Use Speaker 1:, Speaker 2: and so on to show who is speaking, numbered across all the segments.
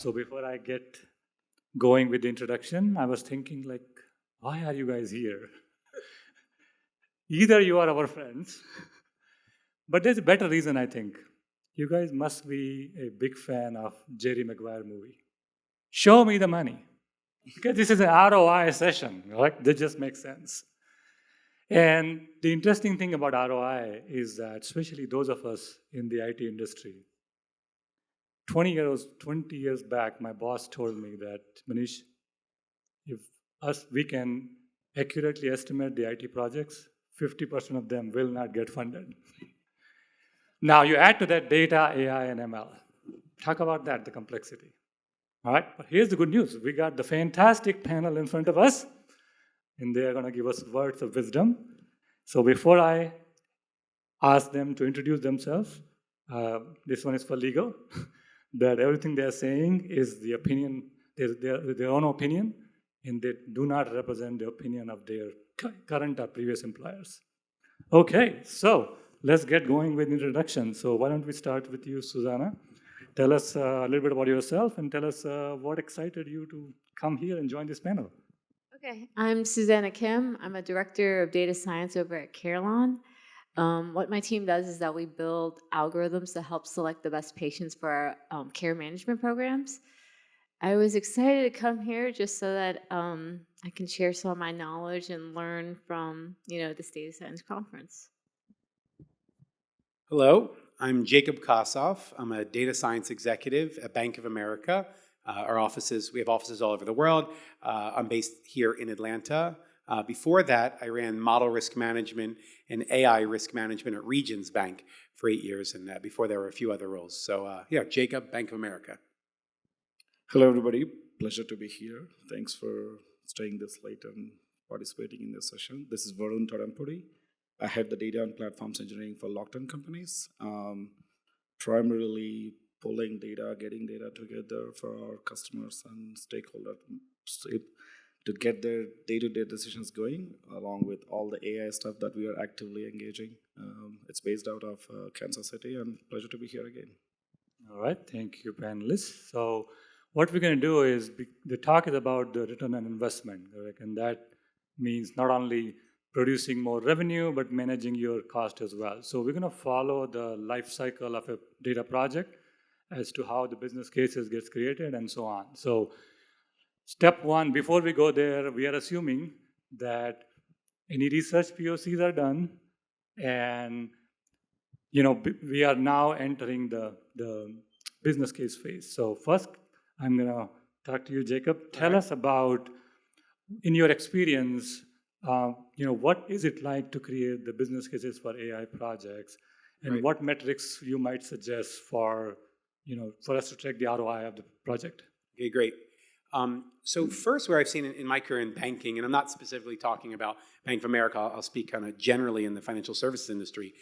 Speaker 1: So before I get going with the introduction, I was thinking like, why are you guys here? Either you are our friends, but there's a better reason, I think. You guys must be a big fan of Jerry Maguire movie. Show me the money. Because this is an ROI session, right? That just makes sense. And the interesting thing about ROI is that, especially those of us in the IT industry, 20 years back, my boss told me that, Manish, if we can accurately estimate the IT projects, 50% of them will not get funded. Now you add to that data, AI, and ML. Talk about that, the complexity. All right, but here's the good news. We got the fantastic panel in front of us, and they are going to give us words of wisdom. So before I ask them to introduce themselves, this one is for legal, that everything they're saying is the opinion, their own opinion, and they do not represent the opinion of their current or previous employers. Okay, so let's get going with introduction. So why don't we start with you, Susanna? Tell us a little bit about yourself and tell us what excited you to come here and join this panel.
Speaker 2: Okay, I'm Susanna Kim. I'm a director of data science over at Carelon. What my team does is that we build algorithms to help select the best patients for our care management programs. I was excited to come here just so that I can share some of my knowledge and learn from this data science conference.
Speaker 3: Hello, I'm Jacob Kosoff. I'm a data science executive at Bank of America. We have offices all over the world. I'm based here in Atlanta. Before that, I ran model risk management and AI risk management at Regions Bank for 8 years, and before there were a few other roles. So Jacob, Bank of America.
Speaker 4: Hello, everybody. Pleasure to be here. Thanks for staying this late and participating in this session. This is Varun Tottempudi. I head the data and platforms engineering for Lockton companies, primarily pulling data, getting data together for our customers and stakeholders to get their day-to-day decisions going, along with all the AI stuff that we are actively engaging. It's based out of Kansas City, and pleasure to be here again.
Speaker 1: All right, thank you, panelists. So what we're going to do is, the talk is about the return on investment, right? And that means not only producing more revenue, but managing your cost as well. So we're going to follow the life cycle of a data project as to how the business cases gets created and so on. So step one, before we go there, we are assuming that any research POCs are done, and we are now entering the business case phase. So first, I'm going to talk to you, Jacob. Tell us about, in your experience, what is it like to create the business cases for AI projects, and what metrics you might suggest for us to track the ROI of the project?
Speaker 3: Okay, great. So first, where I've seen in my career in banking, and I'm not specifically talking about Bank of America, I'll speak kind of generally in the financial services industry.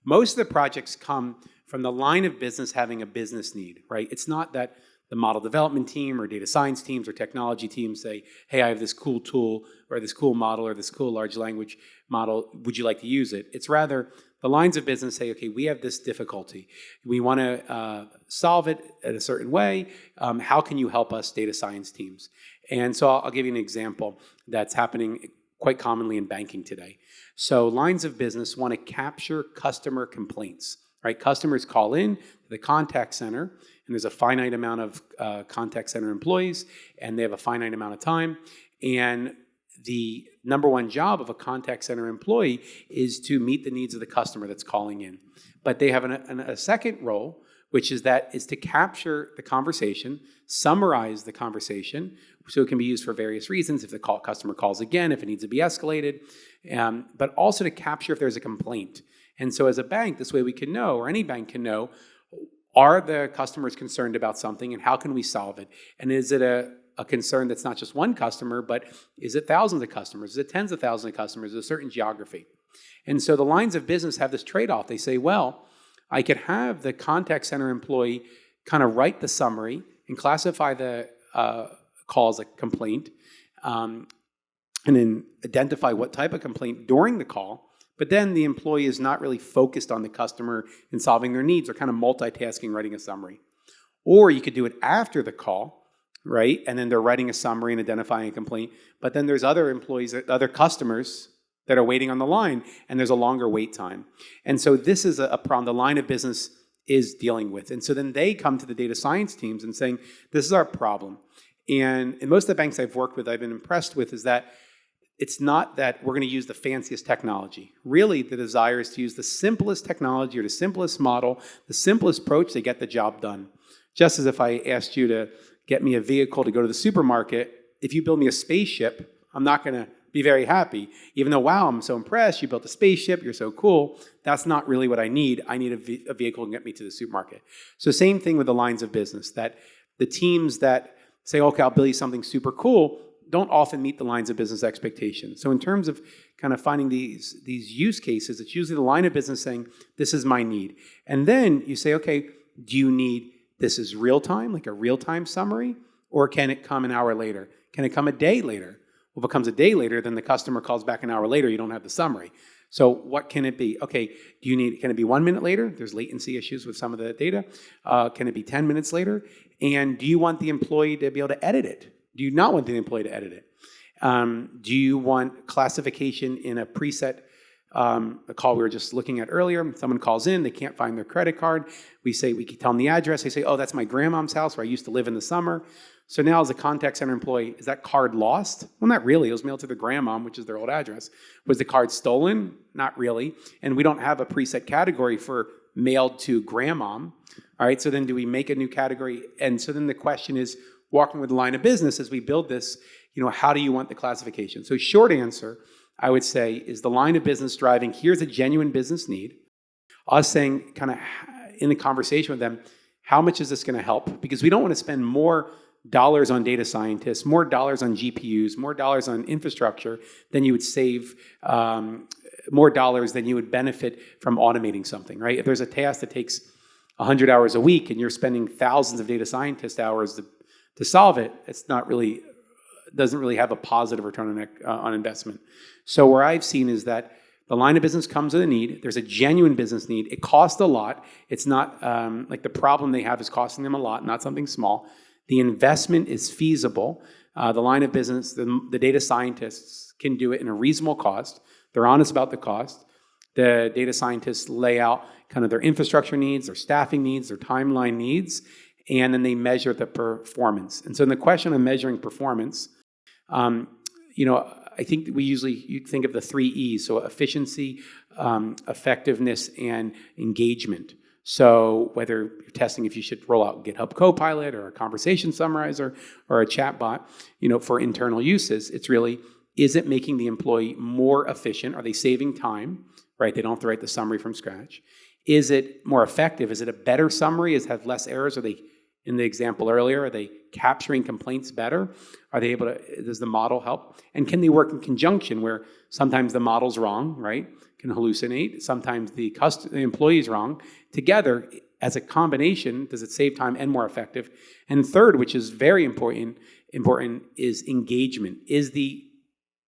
Speaker 3: Most of the projects come from the line of business having a business need, right? It's not that the model development team or data science teams or technology teams say, hey, I have this cool tool or this cool model or this cool large language model, would you like to use it? It's rather the lines of business say, okay, we have this difficulty. We want to solve it in a certain way. How can you help us, data science teams? And so I'll give you an example that's happening quite commonly in banking today. So lines of business want to capture customer complaints, right? Customers call in to the contact center, and there's a finite amount of contact center employees, and they have a finite amount of time. And the number one job of a contact center employee is to meet the needs of the customer that's calling in. But they have a second role, which is to capture the conversation, summarize the conversation, so it can be used for various reasons, if the customer calls again, if it needs to be escalated, but also to capture if there's a complaint. And so as a bank, this way we can know, or any bank can know, are the customers concerned about something, and how can we solve it? And is it a concern that's not just one customer, but is it thousands of customers? Is it tens of thousands of customers? Is it a certain geography? And so the lines of business have this trade-off. They say, well, I could have the contact center employee kind of write the summary and classify the call as a complaint, and then identify what type of complaint during the call. But then the employee is not really focused on the customer and solving their needs, or kind of multitasking, writing a summary. Or you could do it after the call, right? And then they're writing a summary and identifying a complaint. But then there's other employees, other customers that are waiting on the line, and there's a longer wait time. And so this is a problem the line of business is dealing with. And so then they come to the data science teams and saying, this is our problem. And in most of the banks I've worked with, I've been impressed with is that it's not that we're going to use the fanciest technology. Really, the desire is to use the simplest technology or the simplest model, the simplest approach to get the job done. Just as if I asked you to get me a vehicle to go to the supermarket, if you build me a spaceship, I'm not going to be very happy. Even though, wow, I'm so impressed, you built a spaceship, you're so cool. That's not really what I need. I need a vehicle to get me to the supermarket. So same thing with the lines of business, that the teams that say, okay, I'll build you something super cool, don't often meet the lines of business expectations. So in terms of kind of finding these use cases, it's usually the line of business saying, this is my need. And then you say, okay, do you need this is real time, like a real-time summary, or can it come an hour later? Can it come a day later? Well, if it comes a day later, then the customer calls back an hour later, you don't have the summary. So what can it be? Okay, can it be 1 minute later? There's latency issues with some of the data. Can it be 10 minutes later? And do you want the employee to be able to edit it? Do you not want the employee to edit it? Do you want classification in a preset? A call we were just looking at earlier, someone calls in, they can't find their credit card. We can tell them the address. They say, oh, that's my grandmom's house where I used to live in the summer. So now as a contact center employee, is that card lost? Well, not really. It was mailed to the grandmom, which is their old address. Was the card stolen? Not really. And we don't have a preset category for mailed to grandmom. All right, so then do we make a new category? And so then the question is, walking with the line of business as we build this, how do you want the classification? So short answer, I would say, is the line of business driving, here's a genuine business need. Us saying, kind of in the conversation with them, how much is this going to help? Because we don't want to spend more dollars on data scientists, more dollars on GPUs, more dollars on infrastructure than you would save, more dollars than you would benefit from automating something, right? If there's a task that takes 100 hours a week and you're spending thousands of data scientist hours to solve it, doesn't really have a positive return on investment. So where I've seen is that the line of business comes with a need. There's a genuine business need. It costs a lot. It's not like the problem they have is costing them a lot, not something small. The investment is feasible. The line of business, the data scientists can do it in a reasonable cost. They're honest about the cost. The data scientists lay out kind of their infrastructure needs, their staffing needs, their timeline needs, and then they measure the performance. And so in the question of measuring performance, I think you think of the 3 E's, so efficiency, effectiveness, and engagement. So whether you're testing if you should roll out GitHub Copilot or a conversation summarizer or a chatbot, for internal uses, it's really, is it making the employee more efficient? Are they saving time, right? They don't have to write the summary from scratch. Is it more effective? Is it a better summary? Does it have less errors? Are they, in the example earlier, are they capturing complaints better? Are they able to, does the model help? And can they work in conjunction where sometimes the model's wrong, right? Can hallucinate. Sometimes the employee is wrong. Together, as a combination, does it save time and more effective? And third, which is very important is engagement. Is the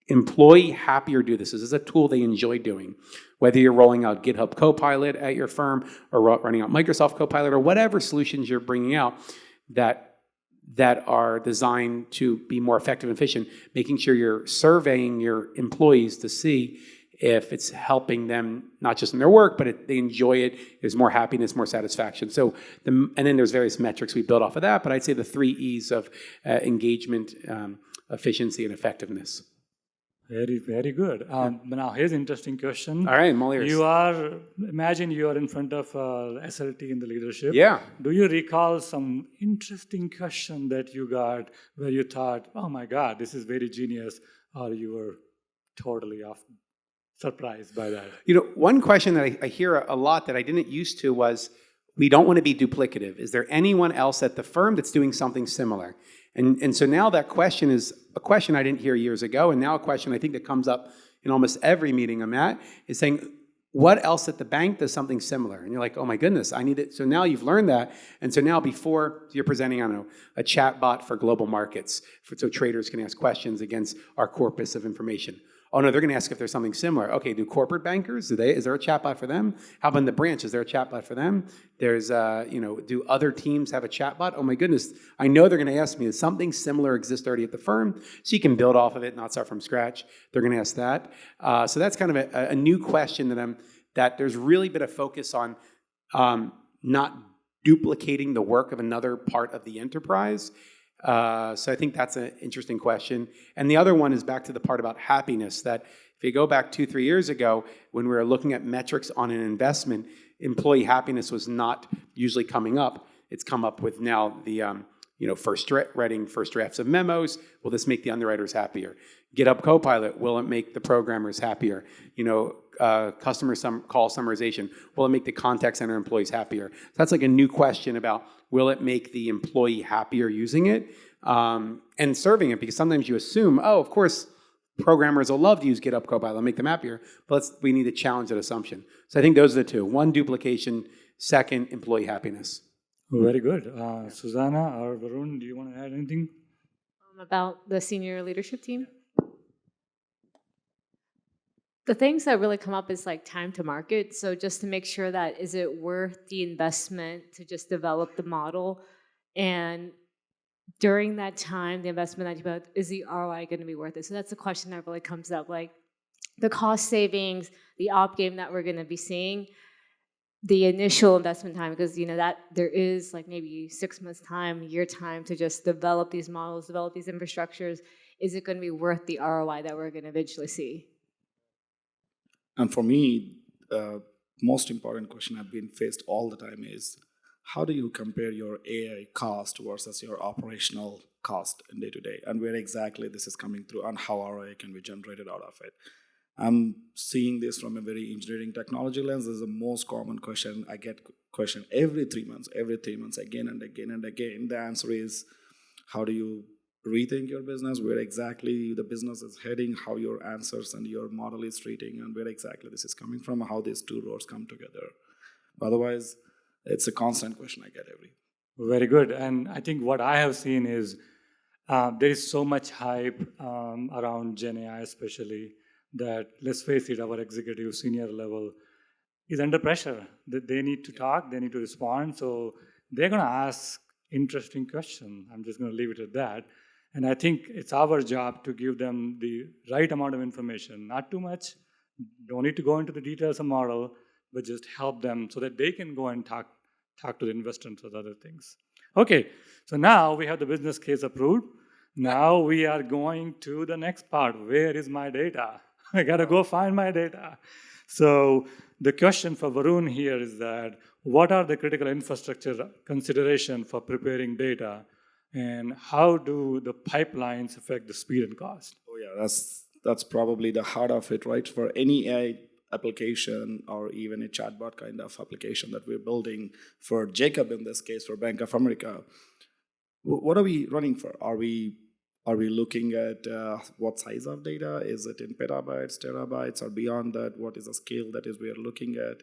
Speaker 3: employee happy or do this? Is this a tool they enjoy doing? Whether you're rolling out GitHub Copilot at your firm or running out Microsoft Copilot or whatever solutions you're bringing out that are designed to be more effective and efficient, making sure you're surveying your employees to see if it's helping them, not just in their work, but they enjoy it, there's more happiness, more satisfaction. So, and then there's various metrics we build off of that, but I'd say the 3 E's of engagement, efficiency, and effectiveness.
Speaker 1: Very, very good. Now, here's an interesting question.
Speaker 3: All right, I'm all ears.
Speaker 1: Imagine you are in front of SLT in the leadership.
Speaker 3: Yeah.
Speaker 1: Do you recall some interesting question that you got where you thought, oh my God, this is very genius, or you were totally surprised by that?
Speaker 3: One question that I hear a lot that I didn't used to was, we don't want to be duplicative. Is there anyone else at the firm that's doing something similar? And so now that question is a question I didn't hear years ago, and now a question I think that comes up in almost every meeting I'm at is saying, what else at the bank does something similar? And you're like, oh my goodness, I need it. So now you've learned that. And so now before you're presenting on a chat bot for global markets, so traders can ask questions against our corpus of information. Oh no, they're going to ask if there's something similar. Okay, do corporate bankers, is there a chatbot for them? How about in the branch, is there a chatbot for them? There's, do other teams have a chatbot? Oh my goodness, I know they're going to ask me, does something similar exist already at the firm? So you can build off of it, not start from scratch. They're going to ask that. So that's kind of a new question that there's really been a focus on not duplicating the work of another part of the enterprise. So I think that's an interesting question. And the other one is back to the part about happiness, that if you go back 2-3 years ago, when we were looking at metrics on an investment, employee happiness was not usually coming up. It's come up with now the writing first drafts of memos. Will this make the underwriters happier? GitHub Copilot, will it make the programmers happier? Customer call summarization, will it make the contact center employees happier? So that's like a new question about, will it make the employee happier using it and serving it? Because sometimes you assume, oh, of course, programmers will love to use GitHub Copilot, make them happier, but we need to challenge that assumption. So I think those are the two. One, duplication. Second, employee happiness.
Speaker 1: Very good. Susanna or Varun, do you want to add anything?
Speaker 2: About the senior leadership team? The things that really come up is like time to market. So just to make sure that, is it worth the investment to just develop the model? And during that time, the investment that you put, is the ROI going to be worth it? So that's the question that really comes up, like the cost savings, the op game that we're going to be seeing, the initial investment time, because that there is like maybe 6 months time, year time to just develop these models, develop these infrastructures. Is it going to be worth the ROI that we're going to eventually see?
Speaker 4: And for me, most important question I've been faced all the time is, how do you compare your AI cost versus your operational cost in day-to-day, and where exactly this is coming through, and how ROI can be generated out of it? I'm seeing this from a very engineering technology lens. This is the most common question I get questioned every 3 months, again and again and again. The answer is, how do you rethink your business, where exactly the business is heading, how your answers and your model is treating, and where exactly this is coming from, how these two roads come together. Otherwise, it's a constant question I get every.
Speaker 1: Very good. And I think what I have seen is there is so much hype around Gen AI especially, that, let's face it, our executive senior level is under pressure. They need to talk, they need to respond. So they're going to ask interesting questions. I'm just going to leave it at that. And I think it's our job to give them the right amount of information, not too much. Don't need to go into the details of model, but just help them so that they can go and talk to the investors or other things. Okay, so now we have the business case approved. Now we are going to the next part. Where is my data? I got to go find my data. So the question for Varun here is that, what are the critical infrastructure consideration for preparing data, and how do the pipelines affect the speed and cost?
Speaker 4: Oh yeah, that's probably the heart of it, right? For any AI application or even a chatbot kind of application that we're building for Jacob, in this case, for Bank of America, what are we running for? Are we looking at what size of data? Is it in petabytes, terabytes, or beyond that? What is the scale that is we are looking at?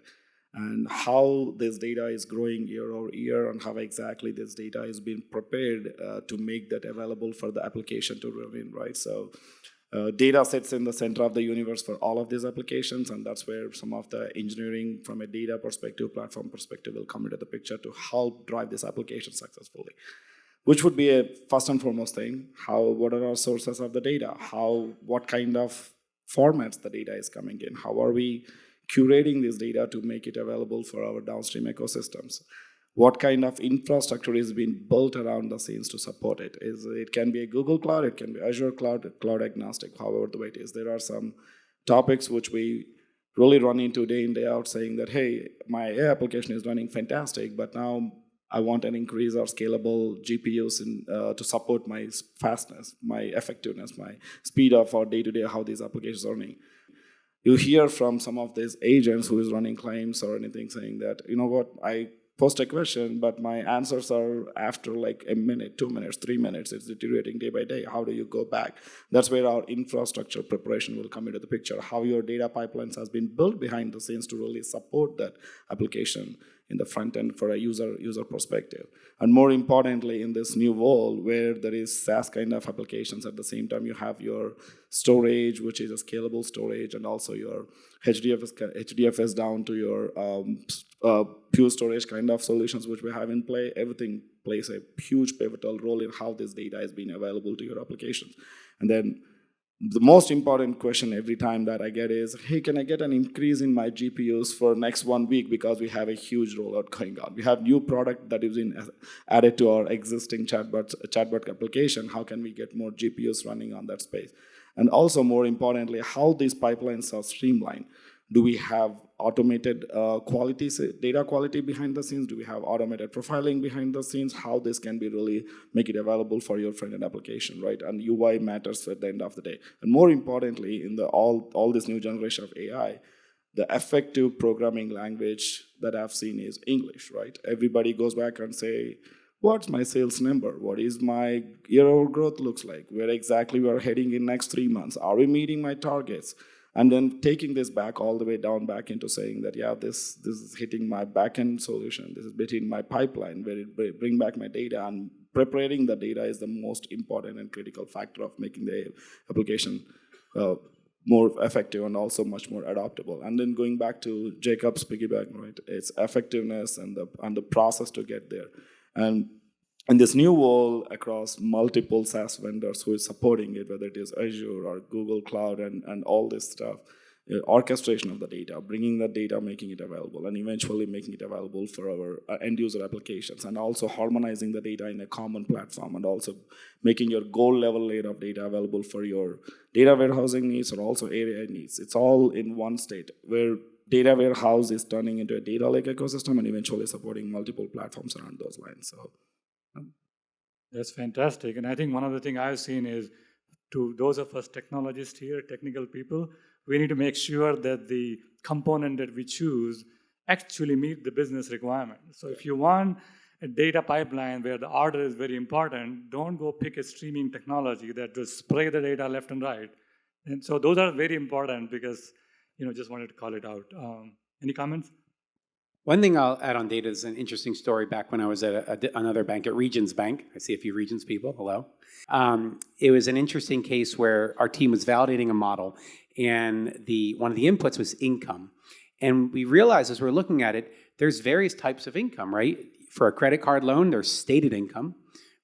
Speaker 4: And how this data is growing year over year, and how exactly this data is being prepared to make that available for the application to run in, right? So data sits in the center of the universe for all of these applications, and that's where some of the engineering from a data perspective, platform perspective will come into the picture to help drive this application successfully. Which would be a first and foremost thing. What are our sources of the data? What kind of formats the data is coming in? How are we curating this data to make it available for our downstream ecosystems? What kind of infrastructure is being built around the scenes to support it? It can be a Google Cloud, it can be Azure Cloud, cloud agnostic, however the way it is. There are some topics which we really run into day in, day out, saying that, hey, my AI application is running fantastic, but now I want an increase or scalable GPUs to support my fastness, my effectiveness, my speed of our day-to-day, how these applications are running. You hear from some of these agents who is running claims or anything saying that, you know what, I post a question, but my answers are after like a minute, 2 minutes, 3 minutes. It's deteriorating day by day. How do you go back? That's where our infrastructure preparation will come into the picture. How your data pipelines has been built behind the scenes to really support that application in the front end for a user perspective. And more importantly, in this new world where there is SaaS kind of applications, at the same time you have your storage, which is a scalable storage, and also your HDFS down to your pure storage kind of solutions which we have in play. Everything plays a huge pivotal role in how this data is being available to your applications. And then the most important question every time that I get is, hey, can I get an increase in my GPUs for next 1 week, because we have a huge rollout going on. We have new product that is added to our existing chatbot application. How can we get more GPUs running on that space? And also more importantly, how these pipelines are streamlined. Do we have automated data quality behind the scenes? Do we have automated profiling behind the scenes? How this can be really make it available for your front-end application, right? And UI matters at the end of the day. And more importantly, in all this new generation of AI, the effective programming language that I've seen is English, right? Everybody goes back and say, what's my sales number? What is my year-over growth looks like? Where exactly we are heading in next 3 months? Are we meeting my targets? And then taking this back all the way down back into saying that, yeah, this is hitting my backend solution. This is hitting my pipeline, where it bring back my data, and preparing the data is the most important and critical factor of making the application more effective and also much more adaptable. And then going back to Jacob's piggyback, right? It's effectiveness and the process to get there. And in this new world, across multiple SaaS vendors who is supporting it, whether it is Azure or Google Cloud and all this stuff, orchestration of the data, bringing the data, making it available, and eventually making it available for our end user applications, and also harmonizing the data in a common platform, and also making your goal level layer of data available for your data warehousing needs or also AI needs. It's all in one state where data warehouse is turning into a data lake ecosystem and eventually supporting multiple platforms around those lines. So.
Speaker 1: That's fantastic. And I think one of the things I've seen is, to those of us technologists here, technical people, we need to make sure that the component that we choose actually meet the business requirement. So if you want a data pipeline where the order is very important, don't go pick a streaming technology that will spray the data left and right. And so those are very important, because, just wanted to call it out. Any comments?
Speaker 3: One thing I'll add on data is an interesting story back when I was at another bank, at Regions Bank. I see a few Regions people, hello. It was an interesting case where our team was validating a model, and one of the inputs was income. And we realized as we're looking at it, there's various types of income, right? For a credit card loan, there's stated income,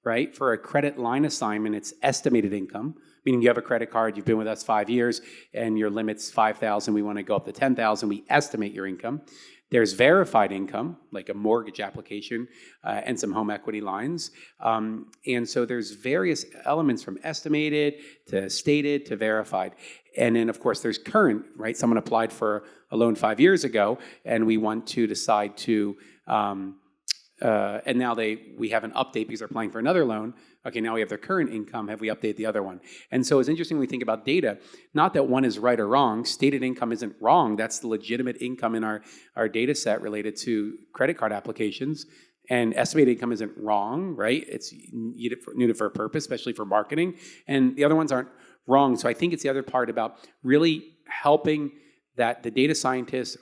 Speaker 3: right? For a credit line assignment, it's estimated income, meaning you have a credit card, you've been with us 5 years, and your limit's $5,000, we want to go up to $10,000, we estimate your income. There's verified income, like a mortgage application and some home equity lines. And so there's various elements from estimated to stated to verified. And then, of course, there's current, right? Someone applied for a loan 5 years ago, and we want to decide to, and now we have an update because they're applying for another loan. Okay, now we have their current income. Have we updated the other one? And so it's interesting when we think about data, not that one is right or wrong. Stated income isn't wrong. That's the legitimate income in our data set related to credit card applications. And estimated income isn't wrong, right? It's needed for a purpose, especially for marketing. And the other ones aren't wrong. So I think it's the other part about really helping that the data scientists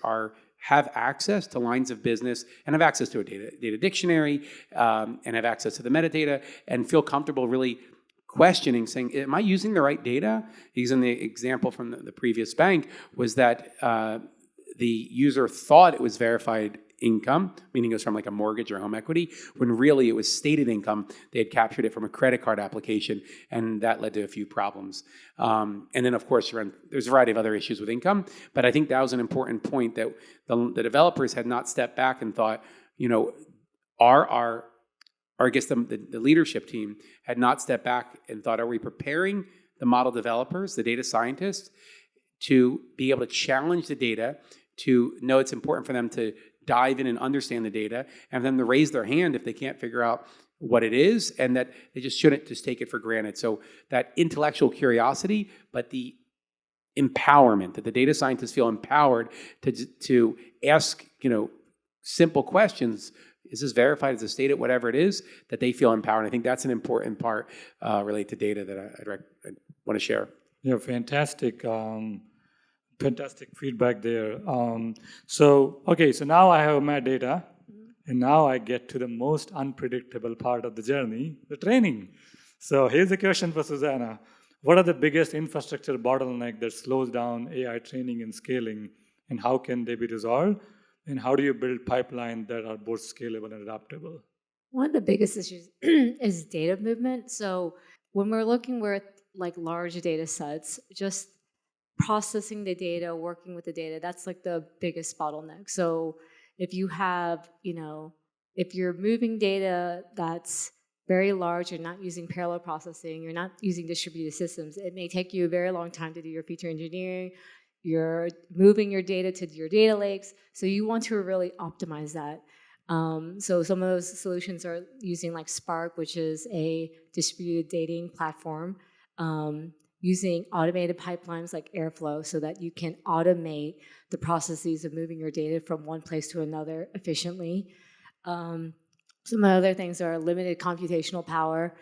Speaker 3: have access to lines of business and have access to a data dictionary and have access to the metadata and feel comfortable really questioning, saying, am I using the right data? Because in the example from the previous bank was that the user thought it was verified income, meaning it was from like a mortgage or home equity, when really it was stated income. They had captured it from a credit card application, and that led to a few problems. And then, of course, there's a variety of other issues with income, but I think that was an important point that the developers had not stepped back and thought, I guess the leadership team had not stepped back and thought, are we preparing the model developers, the data scientists, to be able to challenge the data, to know it's important for them to dive in and understand the data, and then to raise their hand if they can't figure out what it is, and that they just shouldn't just take it for granted. So that intellectual curiosity, but the empowerment, that the data scientists feel empowered to ask, simple questions Is this verified? Is this stated? Whatever it is, that they feel empowered. And I think that's an important part related to data that I want to share.
Speaker 1: Yeah, fantastic. Fantastic feedback there. So now I have my data, and now I get to the most unpredictable part of the journey, the training. So here's a question for Susanna. What are the biggest infrastructure bottleneck that slows down AI training and scaling, and how can they be resolved? And how do you build pipelines that are both scalable and adaptable?
Speaker 2: One of the biggest issues is data movement. So when we're looking with like large data sets, just processing the data, working with the data, that's like the biggest bottleneck. So if you have, if you're moving data that's very large, you're not using parallel processing, you're not using distributed systems, it may take you a very long time to do your feature engineering. You're moving your data to your data lakes. So you want to really optimize that. So some of those solutions are using like Spark, which is a distributed dating platform, using automated pipelines like Airflow so that you can automate the processes of moving your data from one place to another efficiently. Some other things are limited computational power.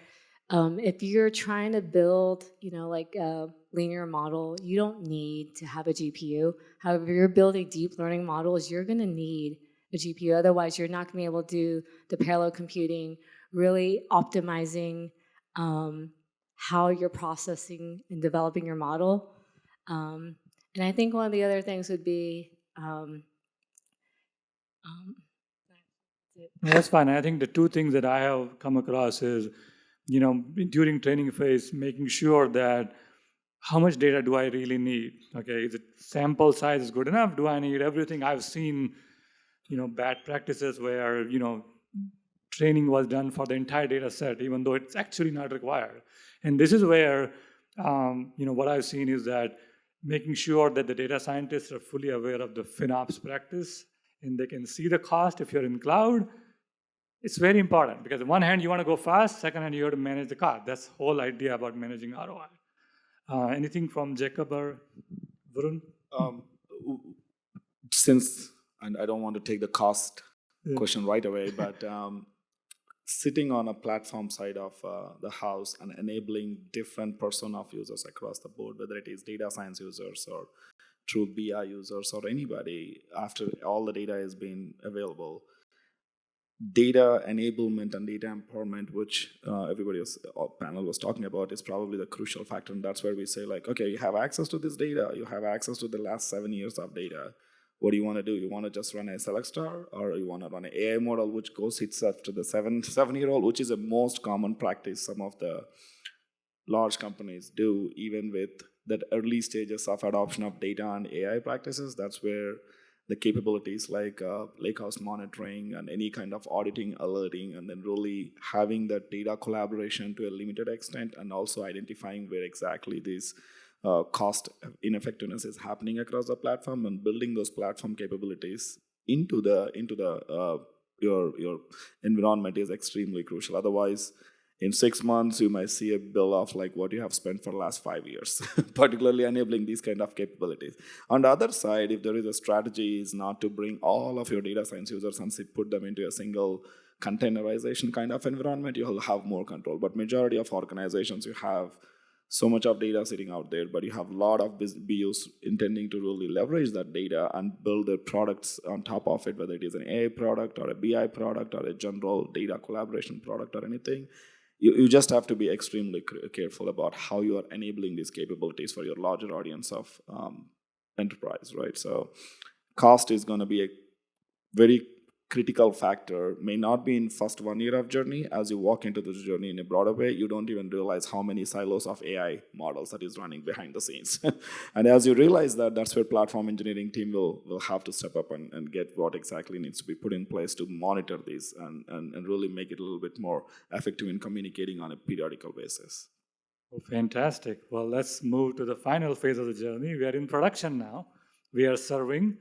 Speaker 2: If you're trying to build, like a linear model, you don't need to have a GPU. However, if you're building deep learning models, you're going to need a GPU. Otherwise, you're not going to be able to do the parallel computing, really optimizing how you're processing and developing your model. And I think one of the other things would be
Speaker 1: That's fine. I think the two things that I have come across is, during training phase, making sure that how much data do I really need? Okay, is it sample size is good enough? Do I need everything? I've seen, bad practices where, training was done for the entire data set, even though it's actually not required. And this is where, what I've seen is that making sure that the data scientists are fully aware of the FinOps practice and they can see the cost if you're in cloud. It's very important because on one hand, you want to go fast, second hand, you have to manage the cost. That's the whole idea about managing ROI. Anything from Jacob or Varun?
Speaker 4: And I don't want to take the cost question right away, but sitting on a platform side of the house and enabling different persona of users across the board, whether it is data science users or true BI users or anybody, after all the data has been available, data enablement and data empowerment, which panel was talking about, is probably the crucial factor. And that's where we say, like, okay, you have access to this data, you have access to the last 7 years of data. What do you want to do? You want to just run a select star, or you want to run an AI model which goes itself to the 7-year-old, which is a most common practice some of the large companies do, even with that early stages of adoption of data and AI practices. That's where the capabilities like lakehouse monitoring and any kind of auditing, alerting, and then really having that data collaboration to a limited extent, and also identifying where exactly this cost ineffectiveness is happening across the platform, and building those platform capabilities into your environment is extremely crucial. Otherwise, in 6 months, you might see a bill of like what you have spent for the last 5 years, particularly enabling these kind of capabilities. On the other side, if there is a strategy is not to bring all of your data science users and put them into a single containerization kind of environment, you'll have more control. But majority of organizations, you have so much of data sitting out there, but you have a lot of BUs intending to really leverage that data and build their products on top of it, whether it is an AI product or a BI product or a general data collaboration product or anything. You just have to be extremely careful about how you are enabling these capabilities for your larger audience of enterprise, right? So cost is going to be a very critical factor. May not be in first 1 year of journey. As you walk into this journey in a broader way, you don't even realize how many silos of AI models that is running behind the scenes. And as you realize that, that's where platform engineering team will have to step up and get what exactly needs to be put in place to monitor these and really make it a little bit more effective in communicating on a periodical basis.
Speaker 1: Oh, fantastic. Well, let's move to the final phase of the journey. We are in production now. We are serving.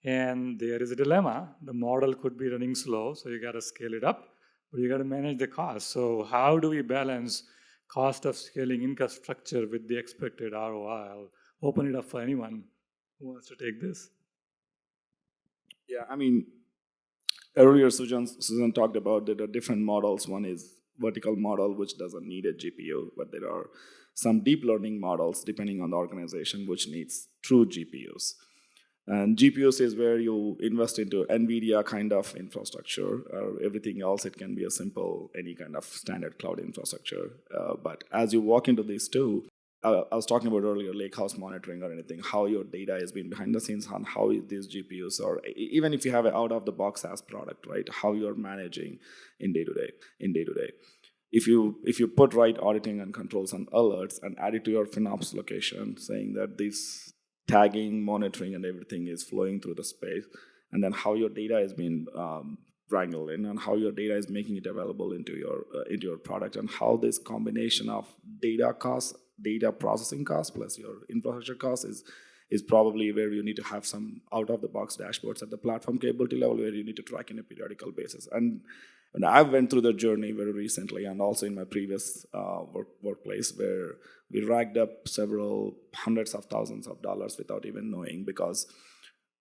Speaker 1: And there is a dilemma. The model could be running slow, so you got to scale it up, but you got to manage the cost. So how do we balance cost of scaling infrastructure with the expected ROI? I'll open it up for anyone who wants to take this.
Speaker 4: Yeah, I mean, earlier Susan talked about there are different models. One is vertical model, which doesn't need a GPU, but there are some deep learning models, depending on the organization, which needs true GPUs. And GPUs is where you invest into NVIDIA kind of infrastructure, or everything else. It can be a simple, any kind of standard cloud infrastructure. But as you walk into these two, I was talking about earlier, lakehouse monitoring or anything, how your data is being behind the scenes, on how these GPUs are, even if you have an out-of-the-box SaaS product, right, how you're managing in day-to-day. If you put right auditing and controls and alerts and add it to your FinOps location, saying that this tagging, monitoring, and everything is flowing through the space, and then how your data is being wrangled in, and how your data is making it available into your product, and how this combination of data costs, data processing costs, plus your infrastructure costs is probably where you need to have some out-of-the-box dashboards at the platform capability level, where you need to track in a periodical basis. And I went through the journey very recently, and also in my previous workplace, where we racked up several hundreds of thousands of dollars without even knowing, because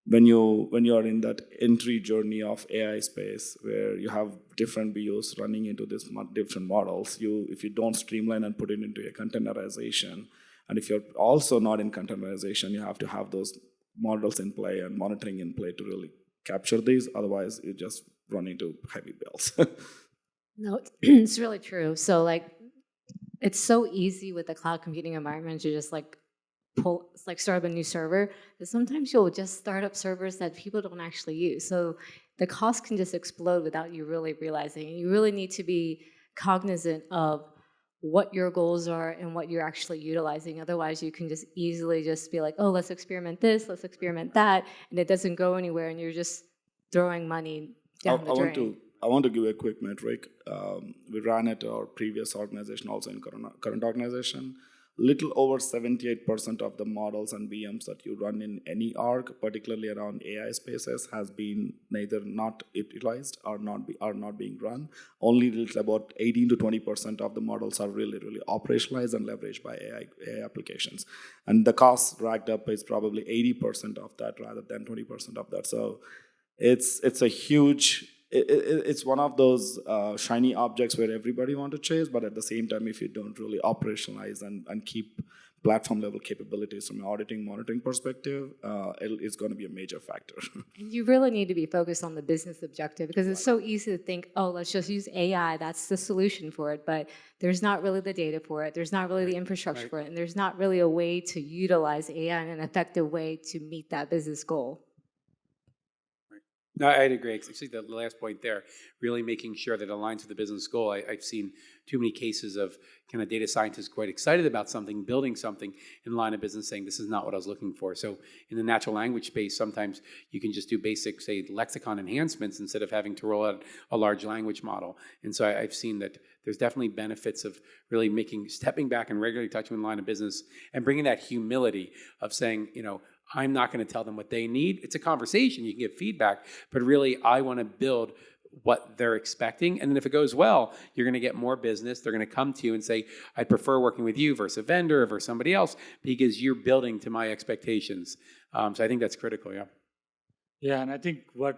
Speaker 4: when you are in that entry journey of AI space, where you have different BUs running into these different models, if you don't streamline and put it into a containerization, and if you're also not in containerization, you have to have those models in play and monitoring in play to really capture these. Otherwise, you just run into heavy bills.
Speaker 2: No, it's really true. So like, it's so easy with the cloud computing environment to just like start up a new server, but sometimes you'll just start up servers that people don't actually use. So the cost can just explode without you really realizing. And you really need to be cognizant of what your goals are and what you're actually utilizing. Otherwise, you can just easily just be like, oh, let's experiment this, let's experiment that, and it doesn't go anywhere, and you're just throwing money down the drain.
Speaker 4: I want to give a quick metric. We ran at our previous organization, also in current organization. Little over 78% of the models and VMs that you run in any org, particularly around AI spaces, has been neither not utilized or not being run. Only little about 18 to 20% of the models are really, really operationalized and leveraged by AI applications. And the cost racked up is probably 80% of that rather than 20% of that. So it's a huge... It's one of those shiny objects where everybody wants to chase, but at the same time, if you don't really operationalize and keep platform level capabilities from an auditing, monitoring perspective, it's going to be a major factor.
Speaker 2: And you really need to be focused on the business objective, because it's so easy to think, oh, let's just use AI, that's the solution for it, but there's not really the data for it, there's not really the infrastructure for it, and there's not really a way to utilize AI in an effective way to meet that business goal.
Speaker 3: No, I'd agree. Actually, the last point there, really making sure that it aligns with the business goal. I've seen too many cases of kind of data scientists quite excited about something, building something in line of business, saying this is not what I was looking for. So in the natural language space, sometimes you can just do basic, say, lexicon enhancements instead of having to roll out a large language model. And so I've seen that there's definitely benefits of really stepping back and regularly touching in line of business and bringing that humility of saying, I'm not going to tell them what they need. It's a conversation. You can give feedback, but really I want to build what they're expecting. And then if it goes well, you're going to get more business. They're going to come to you and say, I prefer working with you versus a vendor or versus somebody else because you're building to my expectations. So I think that's critical, yeah.
Speaker 1: Yeah, and I think what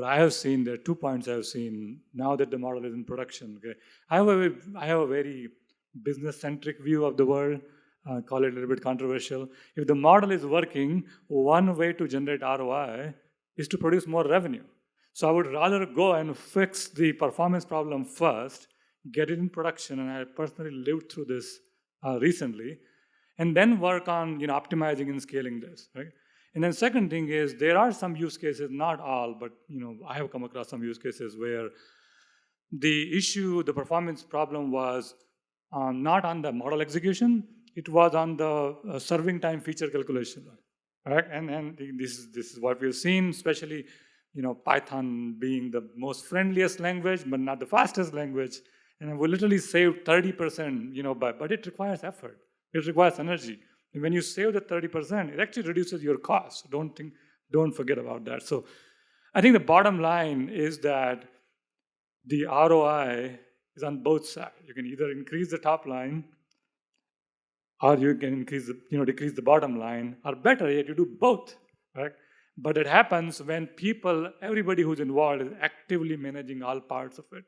Speaker 1: I have seen, there are 2 points I have seen now that the model is in production. Okay, I have a very business-centric view of the world. Call it a little bit controversial. If the model is working, one way to generate ROI is to produce more revenue. So I would rather go and fix the performance problem first, get it in production, and I personally lived through this recently, and then work on optimizing and scaling this, right? And then second thing is, there are some use cases, not all, but I have come across some use cases where the performance problem was not on the model execution, it was on the serving time feature calculation, right? And this is what we've seen, especially Python being the most friendliest language, but not the fastest language. And we literally saved 30%, but it requires effort. It requires energy. And when you save the 30%, it actually reduces your cost. Don't forget about that. So I think the bottom line is that the ROI is on both sides. You can either increase the top line, or you can decrease the bottom line, or better yet, you do both, right? But it happens when everybody who's involved is actively managing all parts of it.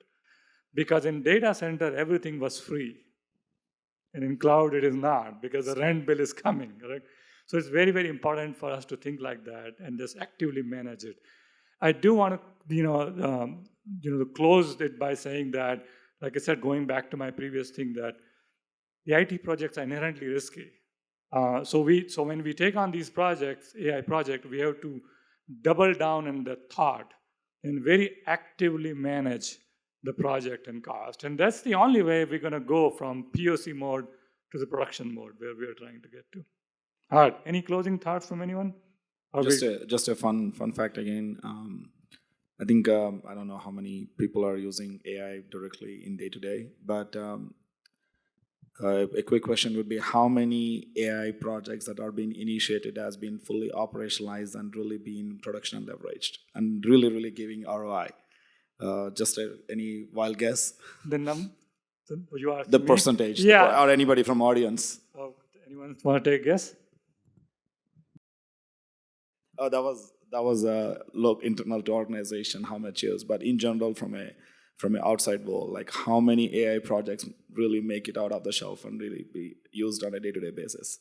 Speaker 1: Because in data center, everything was free. And in cloud, it is not, because the rent bill is coming, right? So it's very, very important for us to think like that and just actively manage it. I do want to, close it by saying that, like I said, going back to my previous thing, that the IT projects are inherently risky. So when we take on these projects, AI project, we have to double down in the thought and very actively manage the project and cost. And that's the only way we're going to go from POC mode to the production mode where we are trying to get to. All right, any closing thoughts from anyone?
Speaker 4: Just a fun fact again. I think I don't know how many people are using AI directly in day-to-day, but a quick question would be, how many AI projects that are being initiated has been fully operationalized and really being production leveraged and really giving ROI? Just any wild guess?
Speaker 1: You asked
Speaker 4: the
Speaker 1: me?
Speaker 4: percentage,
Speaker 1: Yeah.
Speaker 4: or anybody from audience?
Speaker 1: Anyone want to take a guess?
Speaker 4: Oh, that was a look internal to organization, how much use, but in general from an outside world, like how many AI projects really make it out of the shelf and really be used on a day-to-day basis?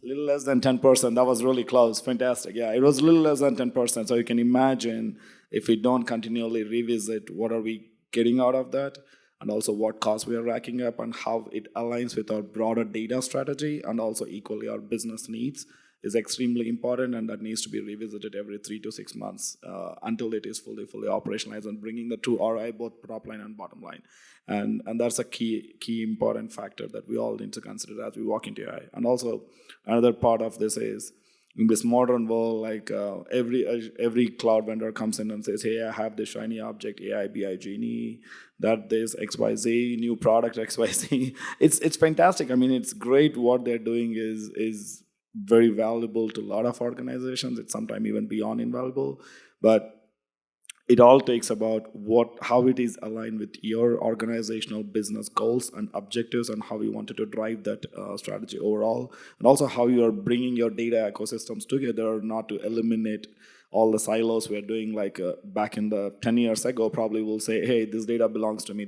Speaker 4: A little less than 10%. That was really close. Fantastic. Yeah, it was a little less than 10%. So you can imagine if we don't continually revisit what are we getting out of that, and also what costs we are racking up, and how it aligns with our broader data strategy, and also equally our business needs, is extremely important, and that needs to be revisited every 3 to 6 months until it is fully operationalized and bringing the true ROI, both top line and bottom line. And that's a key important factor that we all need to consider as we walk into AI. And also another part of this is, in this modern world, like every cloud vendor comes in and says, hey, I have this shiny object, AI BI Genie, that there's XYZ, new product XYZ. It's fantastic. I mean, it's great. What they're doing is very valuable to a lot of organizations. It's sometimes even beyond invaluable, but it all takes about how it is aligned with your organizational business goals and objectives, and how you wanted to drive that strategy overall, and also how you are bringing your data ecosystems together, not to eliminate all the silos we're doing. Like back in the 10 years ago, probably will say, hey, this data belongs to me,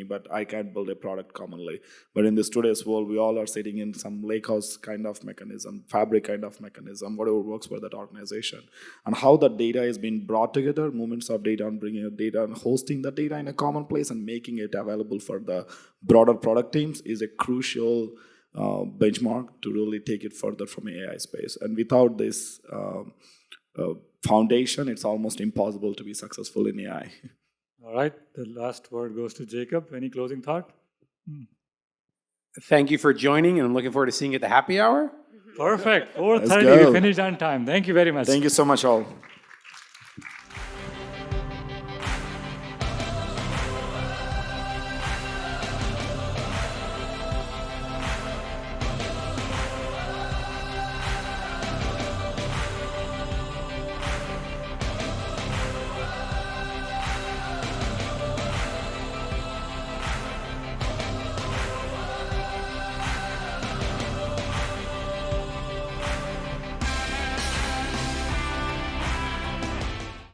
Speaker 4: but I can't build a product commonly. But in this today's world, we all are sitting in some lakehouse kind of mechanism, fabric kind of mechanism, whatever works for that organization. And how that data is being brought together, movements of data, and bringing the data and hosting the data in a common place and making it available for the broader product teams, is a crucial benchmark to really take it further from an AI space. And without this foundation, it's almost impossible to be successful in AI.
Speaker 1: All right, the last word goes to Jacob. Any closing thought?
Speaker 3: Thank you for joining, and I'm looking forward to seeing you at the happy hour.
Speaker 1: Perfect.
Speaker 4: Let's
Speaker 1: 4:30,
Speaker 4: go.
Speaker 1: we finished on time. Thank you very much.
Speaker 4: Thank you so much, all.